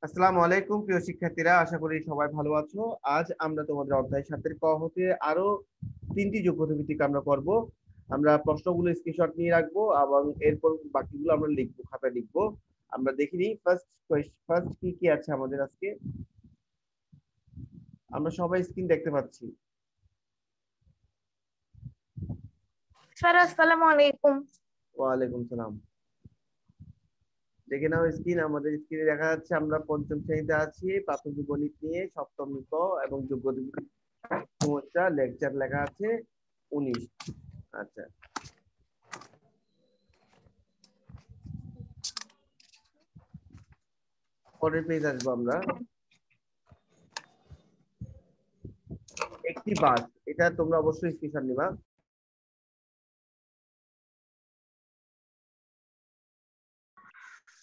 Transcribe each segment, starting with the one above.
আসসালামু আলাইকুম প্রিয় শিক্ষার্থীরা, আশা করি সবাই ভালো আছো। আজ আমরা তোমাদের অধ্যায় 7 ক হতে আরো 3টি যোগ্যতা ভিত্তিক আমরা করব। আমরা প্রশ্নগুলো স্ক্রিনশট নিয়ে রাখবো এবং এরপর বাকিগুলো আমরা লিখবো, খাতায় লিখবো। আমরা দেখিনি ফার্স্ট কি কি আছে আমাদের আজকে। আমরা সবাই স্ক্রিন দেখতে পাচ্ছি। স্যার আসসালামু আলাইকুম। ওয়ালাইকুম সালাম। দেখে নাও স্ক্রিন, আমাদের স্ক্রিনে দেখা যাচ্ছে আমরা পঞ্চম শ্রেণীতে আছি, প্রাথমিক গণিত নিয়ে সপ্তম ক এবং যোগ্যতা ভিত্তিক সমস্যা লেকচার লেখা আছে 19। আচ্ছা, পরের পেজ আসবো আমরা। একটি বাস, এটা তোমরা অবশ্যই স্ক্রিনশট নিবা।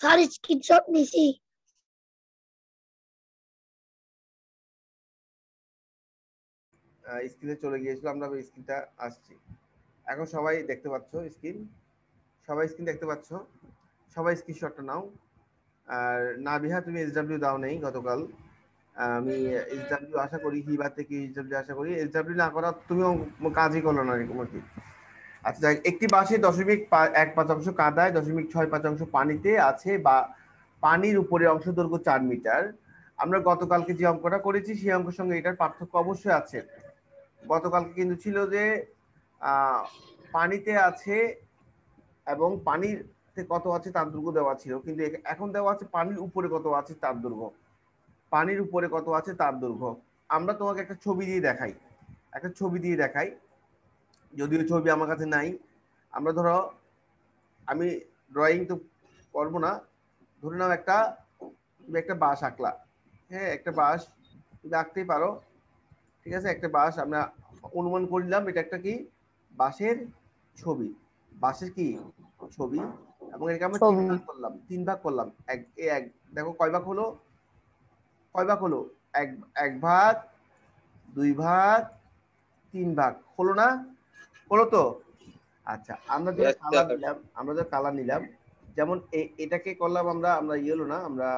স্যার স্ক্রিনশট নিছি। স্ক্রিনে চলে গিয়েছিল, আমরা স্ক্রিনটা আসছি। এখন সবাই দেখতে পাচ্ছ স্ক্রিন, সবাই স্ক্রিন দেখতে পাচ্ছ, সবাই স্ক্রিনশটটা নাও। আর নাবিহা তুমি এসডব্লিউ দাও নেই গতকাল। আমি এসডব্লিউ আশা করি, হিবা থেকে এসডব্লিউ আশা করি। এসডব্লিউ না করা তুমিও কাজই করলো না এরকম আর কি। আচ্ছা, একটি বাসে 0.1 কাদায়, 0.65 পানিতে আছে বা পানির উপরে অংশ দৈর্ঘ্য 4 মিটার। আমরা গতকালকে যে অঙ্কটা করেছি সেই অঙ্কের সঙ্গে এটার পার্থক্য অবশ্যই আছে। গতকালকে কিন্তু ছিল যে পানিতে আছে এবং পানিতে কত আছে তার দৈর্ঘ্য দেওয়া ছিল, কিন্তু এখন দেওয়া আছে পানির উপরে কত আছে তার দৈর্ঘ্য। পানির উপরে কত আছে তার দৈর্ঘ্য। আমরা তোমাকে একটা ছবি দিয়ে দেখাই, যদিও ছবি আমার কাছে নাই। আমরা ধরো, আমি ড্রয়িং তো করবো না, ধরে নাও তুমি একটা বাস আঁকলা। হ্যাঁ, একটা বাস তুমি আঁকতেই পারো, ঠিক আছে। একটা বাস আমরা অনুমান করলাম এটা একটা কি বাসের ছবি, বাসের কি ছবি। এবং এটাকে আমরা তিন ভাগ করলাম। এক দেখো কয় ভাগ হলো? এক এক ভাগ, দুই ভাগ, তিন ভাগ হলো না? হলো তো? আচ্ছা, আমরা যে কালার নিলাম, যেমন এটাকে করলাম আমরা আমরা ইয়েলো না, আমরা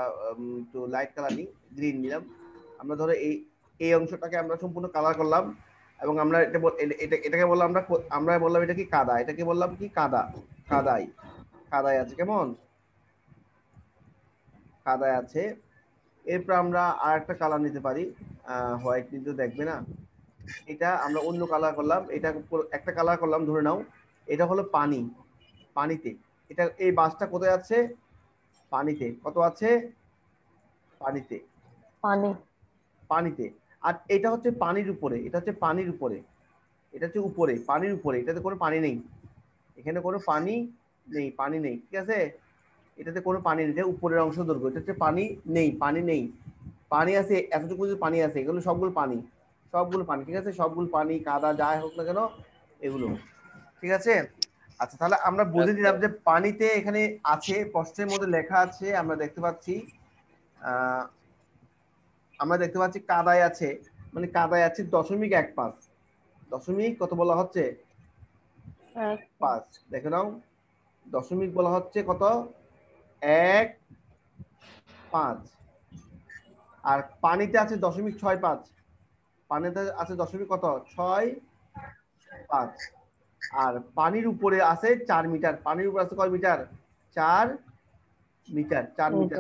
তো লাইট কালার নিই, গ্রিন নিলাম। আমরা ধরো এই এই অংশটাকে আমরা সম্পূর্ণ কালার করলাম এবং আমরা এটাকে বললাম আমরা বললাম এটা কি কাদা, এটাকে বললাম কি কাদাই কাদাই আছে, কেমন কাদায় আছে। এরপর আমরা আর একটা কালার নিতে পারি, হোয়াইট কিন্তু দেখবে না। এটা আমরা অন্য কালার করলাম, এটা একটা কালার করলাম, ধরে নাও এটা হলো পানিতে। এটা এই বাসটা কোথায় আছে? পানিতে। কত আছে? পানিতে। পানিতে। আর এটা হচ্ছে পানির উপরে, এটা হচ্ছে পানির উপরে, এটা হচ্ছে উপরে, পানির উপরে। এটাতে কোনো পানি নেই, এখানে কোনো পানি নেই, ঠিক আছে। এটাতে কোনো পানি নেই, এটা উপরের অংশ দৈর্ঘ্য। এটা হচ্ছে পানি নেই। পানি আছে এতটুকু, যে পানি আছে এগুলো সবগুলো পানি, ঠিক আছে। সবগুলো পানি, কাদা যাই হোক না কেন এগুলো, ঠিক আছে। আচ্ছা, তাহলে আমরা বুঝে নিলাম যে পানিতে এখানে আছে, প্রশ্নের মধ্যে লেখা আছে, আমরা দেখতে পাচ্ছি কাদায় আছে, মানে কাদায় আছে 0.15। দশমিক কত বলা হচ্ছে? 5। দেখে নাও, দশমিক বলা হচ্ছে কত? 1.5। আর পানিতে আছে 0.65, পানিতে আছে দশমিক কত? 6.5। আর পানির উপরে আছে 4 মিটার। পানির উপরে আছে কয় মিটার? 4 মিটার। 4 মিটার।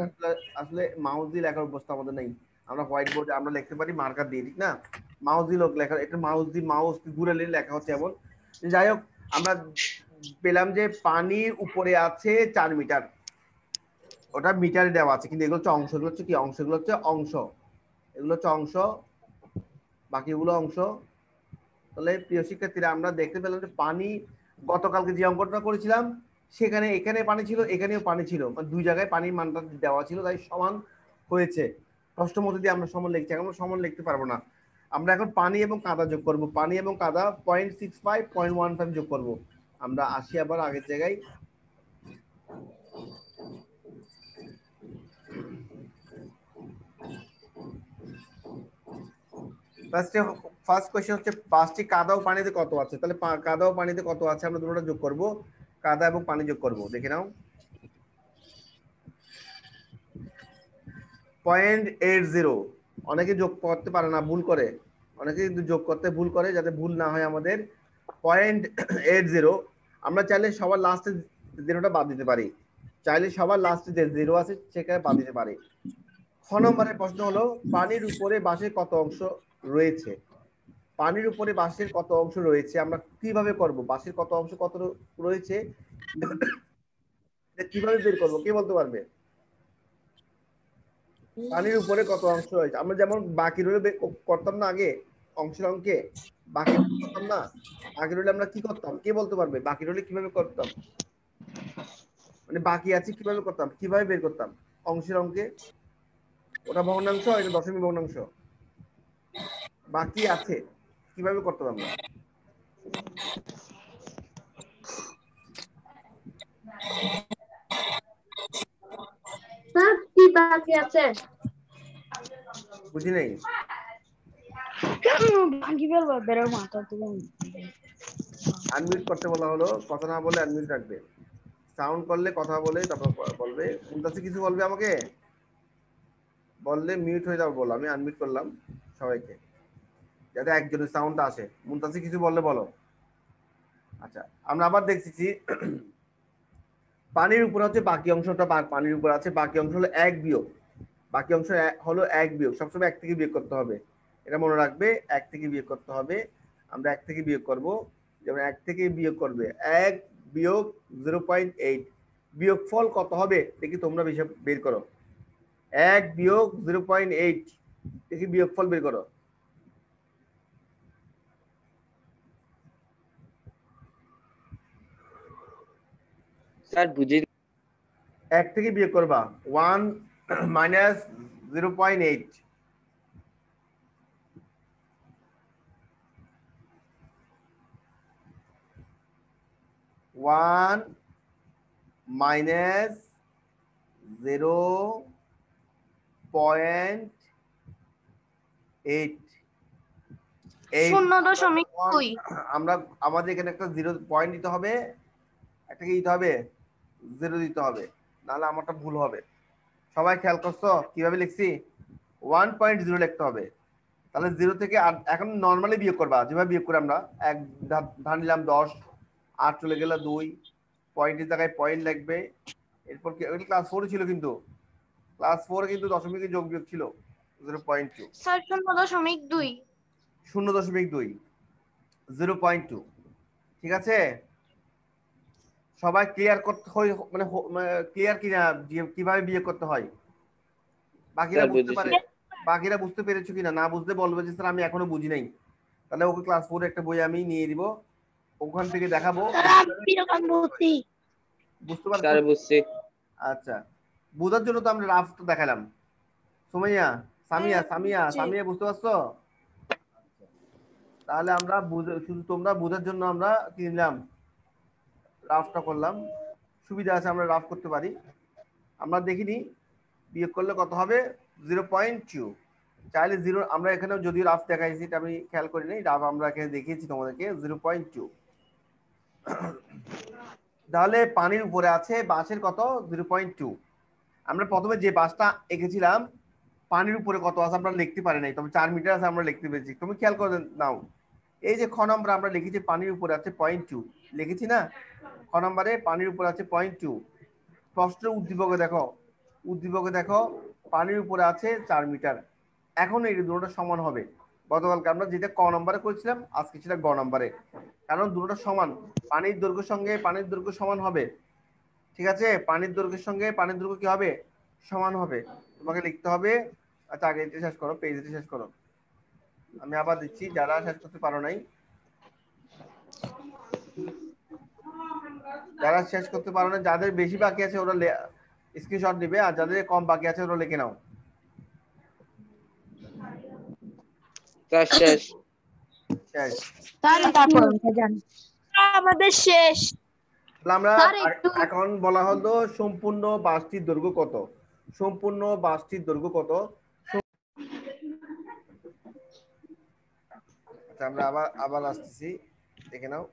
আসলে মাউস দিয়ে লেখার অবস্থা আমাদের নেই, আমরা হোয়াইট বোর্ডে আমরা লিখতে পারি মার্কার দিয়ে, ঠিক না? মাউস দিয়ে লেখা, এটা মাউস ঘুরে লেখা হচ্ছে এমন। যাই হোক, আমরা পেলাম যে পানির উপরে আছে 4 মিটার, ওটা মিটারে দেওয়া আছে, কিন্তু এগুলো হচ্ছে অংশ। এগুলো হচ্ছে কি অংশ? এগুলো হচ্ছে অংশ, এগুলো হচ্ছে অংশ, বাকিগুলো অংশ। তাহলে প্রিয় শিক্ষার্থীরা, আমরা দেখতে পেলাম যে পানি, গতকালকে যে অঙ্কটা করেছিলাম সেখানে এখানে পানি ছিল, এখানেও পানি ছিল, মানে দুই জায়গায় পানির মানটা দেওয়া ছিল, তাই সমান হয়েছে। প্রশ্ন মধ্যে দিয়ে আমরা সমান লিখছি, এখন সমান লিখতে পারবো না। আমরা এখন পানি এবং কাদা যোগ করব, পানি এবং কাদা 0.65 0.15 যোগ করব। আমরা আসি আবার আগের জায়গায়। ফার্স্ট কোশ্চেন হচ্ছে বাসটি কাদা ও পানিতে কত আছে? তাহলে কাদা ও পানিতে কত আছে আমরা দুটোটা যোগ করব, কাদা এবং পানি যোগ করব। দেখে নাও, 0.80। অনেকে যোগ করতে পারে না, ভুল করে। অনেকে কিন্তু যোগ করতে ভুল করে, যাতে ভুল না হয় আমাদের। 0.80। আমরা চাইলে সবার লাস্টে জিরোটা বাদ দিতে পারি, চাইলে সবার লাস্টে যে জিরো আছে সেখানে বাদ দিতে পারি। খ নম্বরের প্রশ্ন হলো, পানির উপরে বাঁশের কত অংশ রয়েছে? পানির উপরে বাঁশের কত অংশ রয়েছে আমরা কিভাবে করব? বাঁশের কত অংশ কত রয়েছে কিভাবে বের করবো, কে বলতে পারবে? পানির উপরে কত অংশ রয়েছে, আমরা যেমন বাকি রইলে করতাম না আগে অংশের অঙ্কে, বাকি করতাম না, বাকি রইলে আমরা কি করতাম, কে বলতে পারবে? বাকি রইলে কিভাবে করতাম, মানে বাকি আছে কিভাবে করতাম, কিভাবে বের করতাম অংশের অঙ্কে? ওটা ভগ্নাংশ, এটা দশমিক ভগ্নাংশ। বাকি আছে কিভাবে করতাম আমরা? স্যার কি বাকি আছে? বুঝি নাই। ভাঙি ফেলবো বেরো মাথা তুমি। আনমিউট করতে বলা হলো, কথা না বলে আনমিউট রাখবে, সাউন্ড করলে কথা বলে তারপর বলবে। মুনতাসির কিছু বলবে আমাকে? বললে মিউট হয়ে যাবে বলো, আমি আনমিউট করলাম সবাইকে, যাতে একজনের সাউন্ডটা আসে। মুনতাসির কিছু বললে বলো। আচ্ছা, আমরা আবার দেখছি পানির উপর হচ্ছে বাকি অংশটা, পানির উপর আছে বাকি অংশ হলো এক বিয়োগ, বাকি অংশ হলো এক বিয়োগ, সবসময় এক থেকে বিয়োগ করতে হবে, এটা মনে রাখবে, এক থেকে বিয়োগ করতে হবে। আমরা এক থেকে বিয়োগ করব, যেমন এক থেকে বিয়োগ করবে, এক বিয়োগ 0.8, বিয়োগফল কত হবে দেখি, তোমরা হিসাব বের করো। এক বিয়োগ 0.8, দেখি বিয়োগফল বের করো। স্যার বুঝি। এক থেকে বিয়োগ করবা 1 মাইনাস 0.8, 1 মাইনাস 0.8, 0.2। আমরা আমাদের এখানে একটা 0 পয়েন্ট দিতে হবে, একটা কি দিতে হবে, 0 দিতে হবে, নাহলে আমারটা ভুল হবে। সবাই খেয়াল করছো কিভাবে লিখছি? 1.0 লিখতে হবে। তাহলে 0 থেকে এখন নর্মালি বিয়োগ করবা, যেভাবে বিয়োগ করে আমরা এক ধার নিলাম 10, 8 চলে গেল 2, পয়েন্টের জায়গায় পয়েন্ট লাগবে। এরপর কি ওইটা ক্লাস 4 ছিল, কিন্তু ক্লাস 4 কিন্তু দশমিকের যোগ বিয়োগ ছিল 0.2। স্যার 0.2। 0.2, 0.2, ঠিক আছে? সবাই ক্লিয়ার করতে হয়, মানে ক্লিয়ার কিনা কিভাবে বিয়োগ করতে হয়? বাকিরা স্যার বুঝতে বুঝেছি। পারে, বাকিরা বুঝতে পেরেছো কিনা? না বুঝতে বলবে যে স্যার আমি এখনো বুঝি নাই, তাহলে ওকে ক্লাস 4 একটা বই আমি নিয়ে দিব, ওখান থেকে দেখাবো। বুঝতে পারছো? স্যার বুঝছি। আচ্ছা, বোঝার জন্য তো আমরা রাফ তো দেখালাম। সুমাইয়া, সামিয়া সামিয়া সামিয়া বুঝতে পারছো? তাহলে আমরা শুধু তোমরা বোঝার জন্য আমরা কি নিলাম, রাফটা করলাম। সুবিধা আছে, আমরা রাফ করতে পারি। আমরা দেখিনি বিয়োগ করলে কত হবে, 0.2। চাইলে 0, আমরা এখানে যদিও রাফ দেখাইছি, এটা আমি খেয়াল করি নাই, রাফ আমরা এখানে দেখিয়েছি তোমাদেরকে 0.2। তাহলে পানির উপরে আছে বাঁশের কত, 0.2। আমরা প্রথমে যে বাঁশটা এঁকেছিলাম পানির উপরে কত আছে আমরা লিখতে পারি নাই, তবে 4 মিটার আছে আমরা লিখতে পেরেছি। তুমি খেয়াল করে নাও, এই যে খ নম্বর আমরা লিখেছি পানির উপরে আছে 0.2, লিখেছি না? খ নম্বরে পানির উপরে আছে 0.2। প্রশ্নের উদ্দীপকে দেখো, উদ্দীপকে দেখো পানির উপরে আছে 4 মিটার। এখন এই দুটোটা সমান হবে। গতকালকে আমরা যেটা ক নম্বরে করেছিলাম, আজকে সেটা গ নম্বরে, কারণ দুটোটা সমান, পানির দৈর্ঘ্যের সঙ্গে পানির দৈর্ঘ্য সমান হবে। ঠিক আছে, পানির দৈর্ঘ্যের সঙ্গে পানির দৈর্ঘ্য কি হবে, সমান হবে। তোমাকে লিখতে হবে। আচ্ছা, আগে এটা শেষ করো, পেজটা শেষ করো, আমি আবার দিচ্ছি, যারা শেষ করতে পারো নাই, যারা শেষ করতে পারো না, যাদের বেশি বাকি আছে ওরা স্ক্রিনশট দিবে, আর যাদের কম বাকি আছে ওরা লিখে নাও। স্যার শেষ। শেষ। আমাদের শেষ। আমরা স্যার একটু এখন বলা হলো সম্পূর্ণ বাসটির দৈর্ঘ্য কত, সম্পূর্ণ বাসটির দৈর্ঘ্য কত। আচ্ছা, আমরা আবার আবার আসতেছি, দেখে নাও।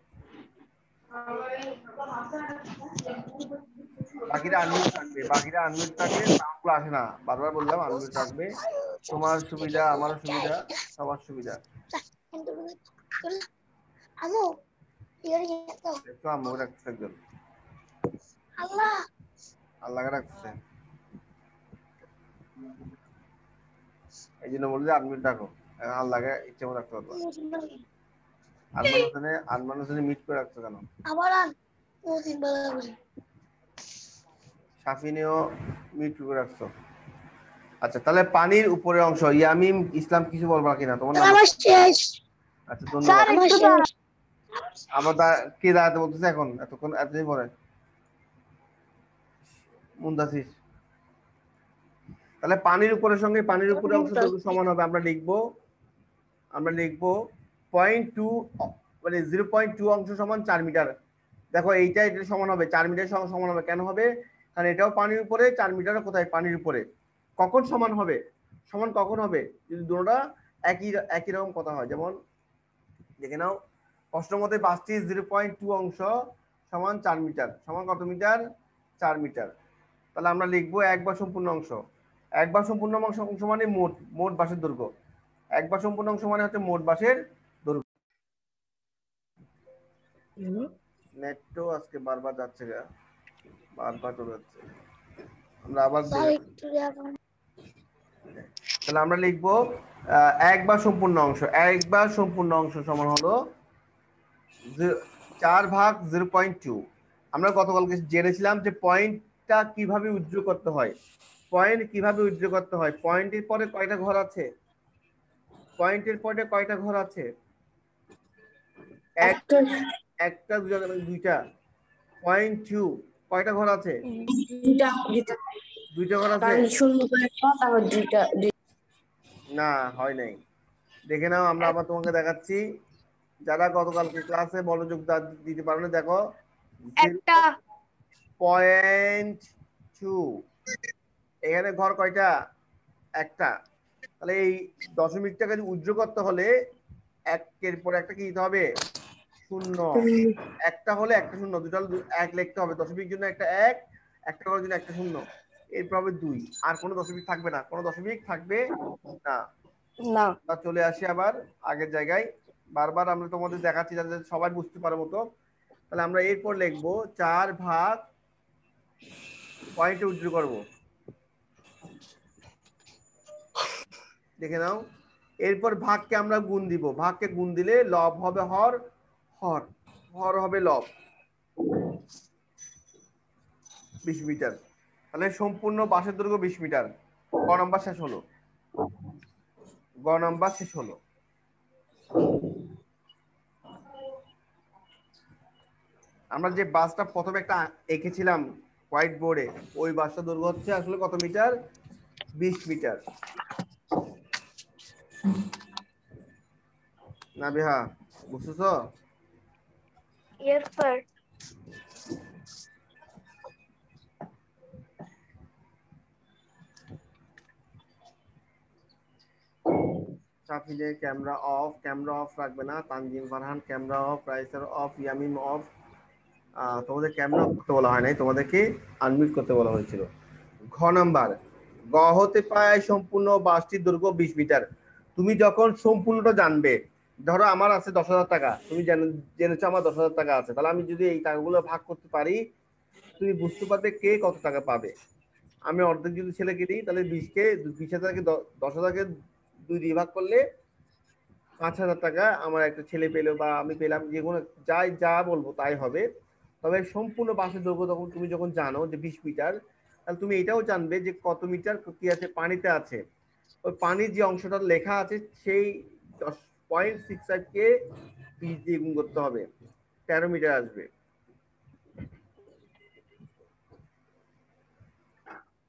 বাকিরা আনমিউট থাকবে, বাকিরা আনমিউট থাকলে সাউন্ডগুলো আসে না। বারবার বললাম আনমিউট থাকবে, তোমার সুবিধা, আমারও সুবিধা, সবার সুবিধা। দেখো আম্মু রাখছে একজন, আল্লাহ রাখছে, এই জন্য বলছি আনমিউট রাখো, আল্লাহকে ইচ্ছে মতো রাখতে পারবা। আরমান হোসেনে মিট করে রাখছো কেন? সাফিনেও মিট করে রাখছো। আচ্ছা, তাহলে পানির উপরের অংশ, ইয়ামিম ইসলাম কিছু বলবা কিনা তোমার নাম? আচ্ছা, ধন্যবাদ। আবার কে দাঁড়াতে বলতেছে এখন, এতক্ষণ এতদিন পরে? মুন্তাসির। তাহলে পানির উপরের সঙ্গে পানির উপরের অংশ দৈর্ঘ্য সমান হবে। আমরা লিখবো 0.2 মানে 0.2 অংশ সমান 4 মিটার। দেখো এটা সমান হবে 4 মিটার সঙ্গে সমান হবে। কেন হবে? কারণ এটাও পানির উপরে, 4 মিটারও কোথায়? পানির উপরে। কখন সমান হবে? সমান কখন হবে? যদি দুটোটা একই রকম কথা হয়। যেমন দেখে নাও, প্রশ্ন মতে বাসটি 0.2 অংশ সমান 4 মিটার, সমান কত মিটার? 4 মিটার। তাহলে আমরা লিখবো 1 বার সম্পূর্ণ অংশ। 1 বার সম্পূর্ণ অংশ মানে মোট বাসের দৈর্ঘ্য। 1 বার সম্পূর্ণ অংশ মানে হচ্ছে মোট বাসের দৈর্ঘ্য। নেটও আজকে বারবার যাচ্ছে, বারবার চলে যাচ্ছে। আমরা আবার তাহলে আমরা লিখবো 1 বার সম্পূর্ণ অংশ। 1 বার সম্পূর্ণ অংশ সমান হলো 4 ভাগ 0.2। আমরা গতকালকে জেনেছিলাম যে পয়েন্টটা কিভাবে উজ্জ্বল করতে হয়। পয়েন্ট কিভাবে উজ্জ্বল করতে হয়? পয়েন্টের পরে কয়টা ঘর আছে? পয়েন্টের পরে কয়টা ঘর আছে? একটা, দুইটা। 0.2 কয়টা ঘর আছে? দুইটা ঘর আছে না, হয় নাই। দেখে নাও, আমরা আবার তোমাকে দেখাচ্ছি। যারা গতকালকে ক্লাসে মনোযোগ দিতে পারো না, দেখো একটা 0.2 এখানে ঘর কয়টা? একটা। তাহলে এই দশমিকটাকে উজ্জ্বল করতে হলে একের পর একটা কি দিতে হবে? শূন্য। একটা হলে একটা শূন্য, দুটো হলে এক লিখতে হবে। দশমিক জন্য একটা এক, একটা করার জন্য একটা শূন্য, এরপর হবে 2। আর কোনো দশমিক থাকবে না, কোনো দশমিক থাকবে না। চলে আসি আবার আগের জায়গায়। বারবার আমরা তোমাদের দেখাচ্ছি যাতে সবাই বুঝতে পারে মতো। তাহলে আমরা এরপর লিখবো 4 ভাগ পয়েন্টে উজ্জ্বল করবো। দেখে নাও, এরপর ভাগকে আমরা গুণ দিব। ভাগকে গুণ দিলে লব হবে হর, হর হর হবে লব, 20 মিটার। তাহলে সম্পূর্ণ বাসের দৈর্ঘ্য 20 মিটার। গ নাম্বার শেষ হলো, গ নাম্বার শেষ হলো। আমরা যে বাসটা প্রথমে একটা এঁকেছিলাম হোয়াইট বোর্ডে, ওই বাসটা দৈর্ঘ্য হচ্ছে আসলে কত মিটার? 20 মিটার। না বিহা, বুঝতেছো? এরপর সাফিনের ক্যামেরা অফ রাখবে না। তানজিম ফারহান ক্যামেরা অফ, রাইসার অফ, ইয়ামিম অফ। তোমাদের ক্যামেরা অফ করতে বলা হয় নাই, তোমাদেরকে আনমিউট করতে বলা হয়েছিল। ঘ নাম্বার, গ হতে পায় সম্পূর্ণ বাসটির দৈর্ঘ্য 20 মিটার। তুমি যখন সম্পূর্ণটা জানবে, ধরো আমার আছে 10,000 টাকা, তুমি জেনেছো আমার 10,000 টাকা আছে, তাহলে আমি যদি এই টাকাগুলো ভাগ করতে পারি, তুমি বুঝতে পারবে কে কত টাকা পাবে। আমি অর্ধেক যদি ছেলেকে দিই, তাহলে 20,000কে 10,000কে 2 দিয়ে ভাগ করলে 5,000 টাকা আমার একটা ছেলে পেলো বা আমি পেলাম, যে কোনো যা বলবো তাই হবে। তবে সম্পূর্ণ বাসের দৈর্ঘ্য তখন তুমি যখন জানো যে 20 মিটার, তাহলে তুমি এটাও জানবে যে কত মিটার কি আছে, পানিতে আছে। ওই পানির যে অংশটা লেখা আছে সেই 10.65 কে 20 দিয়ে গুণ করতে হবে, 13 মিটার আসবে।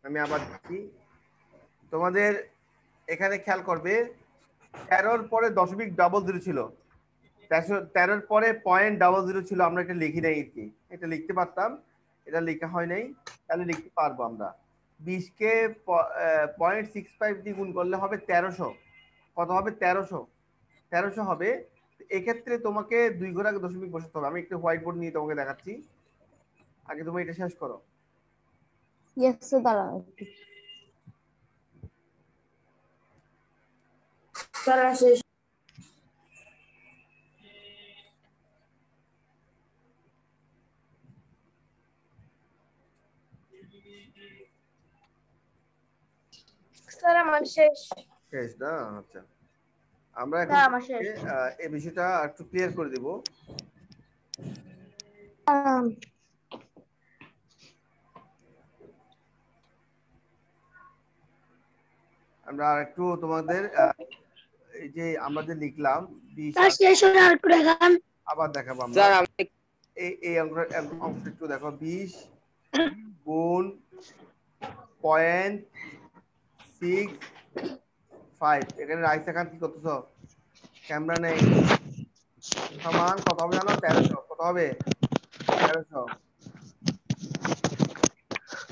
আমি আবার দিচ্ছি তোমাদের, এখানে খেয়াল করবে 13-র পরে দশমিক ডাবল জিরো ছিল, 13-র পরে 0.00 ছিল, আমরা এটা লিখি নাই। এটা লিখতে পারতাম, এটা লেখা হয় নাই, তাহলে লিখতে পারবো আমরা। 20কে 0.65 দিয়ে গুণ করলে হবে 1300। কত হবে? 1300 হবে। এক্ষেত্রে তোমাকে 2 ঘর আগে দশমিক বসাতে হবে। আমি একটু হোয়াইট বোর্ড নিয়ে তোমাকে দেখাচ্ছি, আগে তুমি এটা শেষ করো। ইয়েস স্যার দাঁড়া তারা শেষ স্যার আমার শেষ শেষ না? আচ্ছা, আমরা এখন স্যার আমার শেষ এই বিষয়টা একটু ক্লিয়ার করে দিব। আমরা একটু তোমাদের এই যে আমরা যে লিখলাম 20 শেষ হলে আর একটু দেখান আবার দেখাবো আমরা। স্যার আমি এই অঙ্কটা একটু দেখো, 20 গুণ 0.65, এখানে রাইস এখান কি করতেছ? ক্যামেরা নেই, সমান কত হবে জানো? 1300। কত হবে?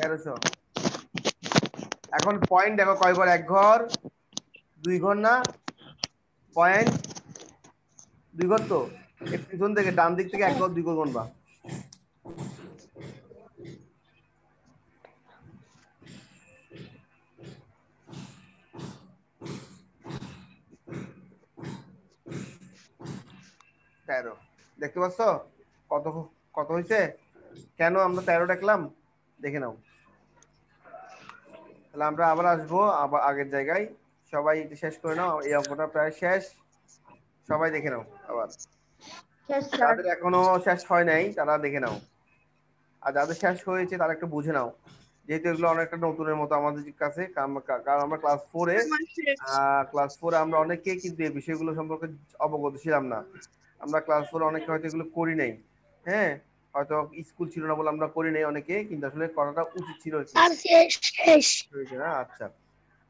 1300। এখন পয়েন্ট দেখো কয় ঘর? এক ঘর, দুই ঘর না? পয়েন্ট দুই ঘর তো, এর পিছন থেকে ডান দিক থেকে এক ঘর দুই ঘর গুনবা। তেরো, দেখতে পাচ্ছ কত কত হয়েছে? কেন আমরা 13 ডাকলাম দেখে নাও। তাহলে আমরা আবার আসবো আবার আগের জায়গায়। সবাই এটা শেষ করে নাও, এই অঙ্কটা প্রায় শেষ, সবাই দেখে নাও আবার। যাদের এখনো শেষ হয় নাই তারা দেখে নাও, আর যাদের শেষ হয়েছে তারা একটু বুঝে নাও, যেহেতু এগুলো অনেকটা নতুনের মতো আমাদের কাছে। কারণ আমরা ক্লাস ফোরে আমরা অনেকেই কিন্তু এই বিষয়গুলো সম্পর্কে অবগত ছিলাম না। আমরা ক্লাস ফোরে অনেকে হয়তো এগুলো করি নাই, হ্যাঁ, হয়তো স্কুল ছিল না বলে আমরা করি নাই অনেকে, কিন্তু আসলে করাটা উচিত ছিল। আচ্ছা,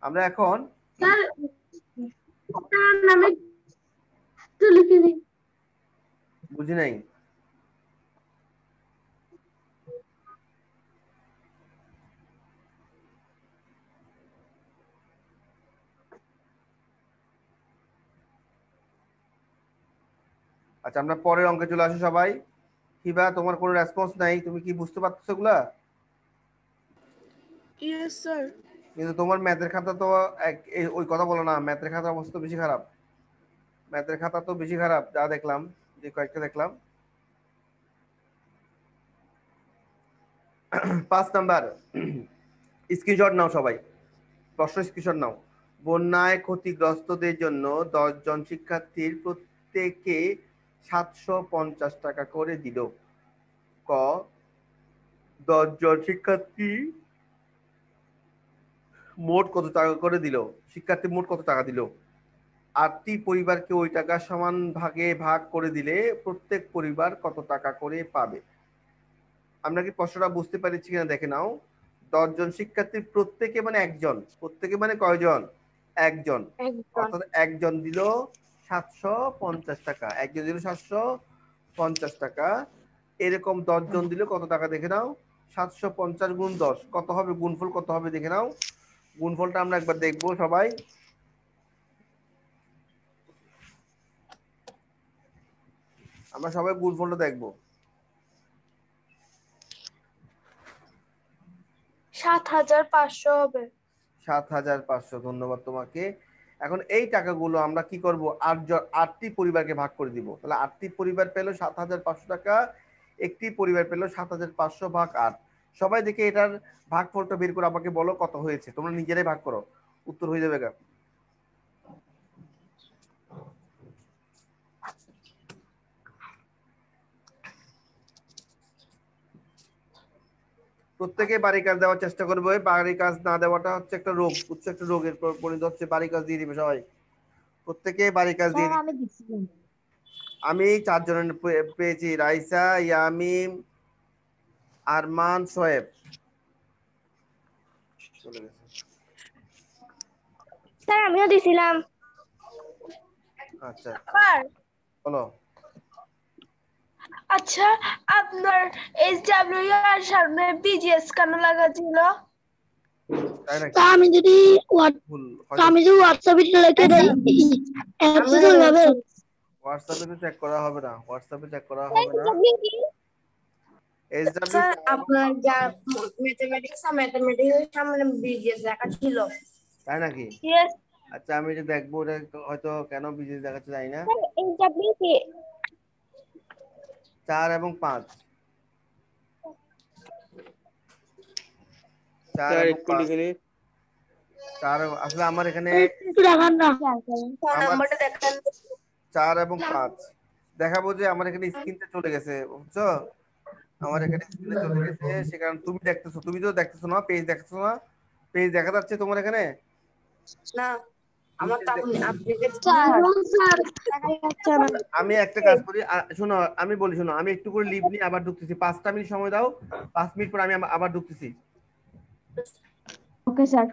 আমরা এখন বুঝি নাই। আচ্ছা, আমরা পরের অঙ্কে চলে আসি সবাই। হিবা, তোমার কোনো রেসপন্স নাই, তুমি কি বুঝতে পারছো এগুলা? Yes sir. কিন্তু তোমার ম্যাথের খাতা তো ওই কথা বলো না, ম্যাথের খাতার অবস্থা বেশি খারাপ। ম্যাথের খাতা তো বেশি খারাপ, যা দেখলাম, যে কয়েকটা দেখলাম। 5 নাম্বার স্ক্রিনশট নাও সবাই, প্রশ্ন স্ক্রিনশট নাও। বন্যায় ক্ষতিগ্রস্তদের জন্য 10 জন শিক্ষার্থীর প্রত্যেকে 750 টাকা করে দিল। ক, 10 জন শিক্ষার্থী মোট কত টাকা করে দিল? শিক্ষার্থী মোট কত টাকা দিল? 8টি পরিবারকে ওই টাকা সমান ভাগে ভাগ করে দিলে প্রত্যেক পরিবার কত টাকা করে পাবে? আমরা কি প্রশ্নটা বুঝতে পারছি কিনা দেখে নাও। 10 জন শিক্ষার্থীর প্রত্যেকে মানে একজন, প্রত্যেকে মানে কয়জন? একজন, অর্থাৎ একজন দিল 750 টাকা, একজন দিল 750 টাকা। এরকম 10 জন দিলে কত টাকা দেখে নাও। 750 গুণ 10 কত হবে? গুণফল কত হবে দেখে নাও। গুণফলটা আমরা একবার দেখবো সবাই। আমরা সবাই গুণফলটা দেখবো। 7500 হবে। 7500, ধন্যবাদ তোমাকে। এখন এই টাকাগুলো আমরা কি করব? 8টি পরিবারকে ভাগ করে দিব। তাহলে 8টি পরিবার পেলো 7500 টাকা, একটি পরিবার পেলো 7500 ভাগ 8। সবাই দেখে এটার ভাগফলটা বের করে আমাকে বলো কত হয়েছে। তোমরা নিজেরাই ভাগ করো, উত্তর হয়ে যাবে গা। প্রত্যেকে বাড়ি কাজ দেওয়ার চেষ্টা করবে। বাড়ি কাজ না দেওয়াটা হচ্ছে একটা রোগ, বুঝছো? একটা রোগের পরিণত হচ্ছে। বাড়ি কাজ দিয়ে দিবে সবাই, প্রত্যেকে বাড়ি কাজ দিয়ে দিবে। আমি 4 জনের পেয়েছি, রাইসা, ইয়ামিম, আরমান, সোয়েব চলে গেছে। স্যার আমিও দিছিলাম। আচ্ছা স্যার বলো। আচ্ছা আপনার এসডব্লিউ এর সামনে বিজিএস কেন লাগা ছিল? তাই নাকি? আমি যদি ভুল হোয়াটসঅ্যাপে লিখে দেই অ্যাপসে তো ওইভাবে হোয়াটসঅ্যাপে তো চেক করা হবে না, হোয়াটসঅ্যাপে চেক করা হবে না। SW স্যার আপনার যা ম্যাথমেটিক্স সামনে বিজিএস লেখা ছিল। তাই নাকি? Yes, আচ্ছা আমি এটা দেখবো, এটা হয়তো কেন বিজনেস দেখাচ্ছে জানি না। sir, SW কি? 4 এবং 5, 4 স্যার এবং একটু 5, লিখে নিন। 4 আসলে আমার এখানে ফোন আমার নাম্বারটা দেখান। 4 এবং 5 দেখাবো যে আমার এখানে স্ক্রিনতে চলে গেছে, বুঝছো? আমার এখানে স্ক্রিনে চলে গেছে, সে কারণে তুমি দেখতেছো, তুমি তো দেখতেছো না, পেজ দেখতেছো না, পেজ দেখা যাচ্ছে তোমার এখানে? না, আমার তো আপনি আমি একটা কাজ করি, শোনো আমি বলি, শোনো আমি একটু করে লিভ নিয়ে আবার ঢুকতেছি, 5টা মিনিট সময় দাও, 5 মিনিট পর আমি আবার ঢুকতেছি। Okay, sir.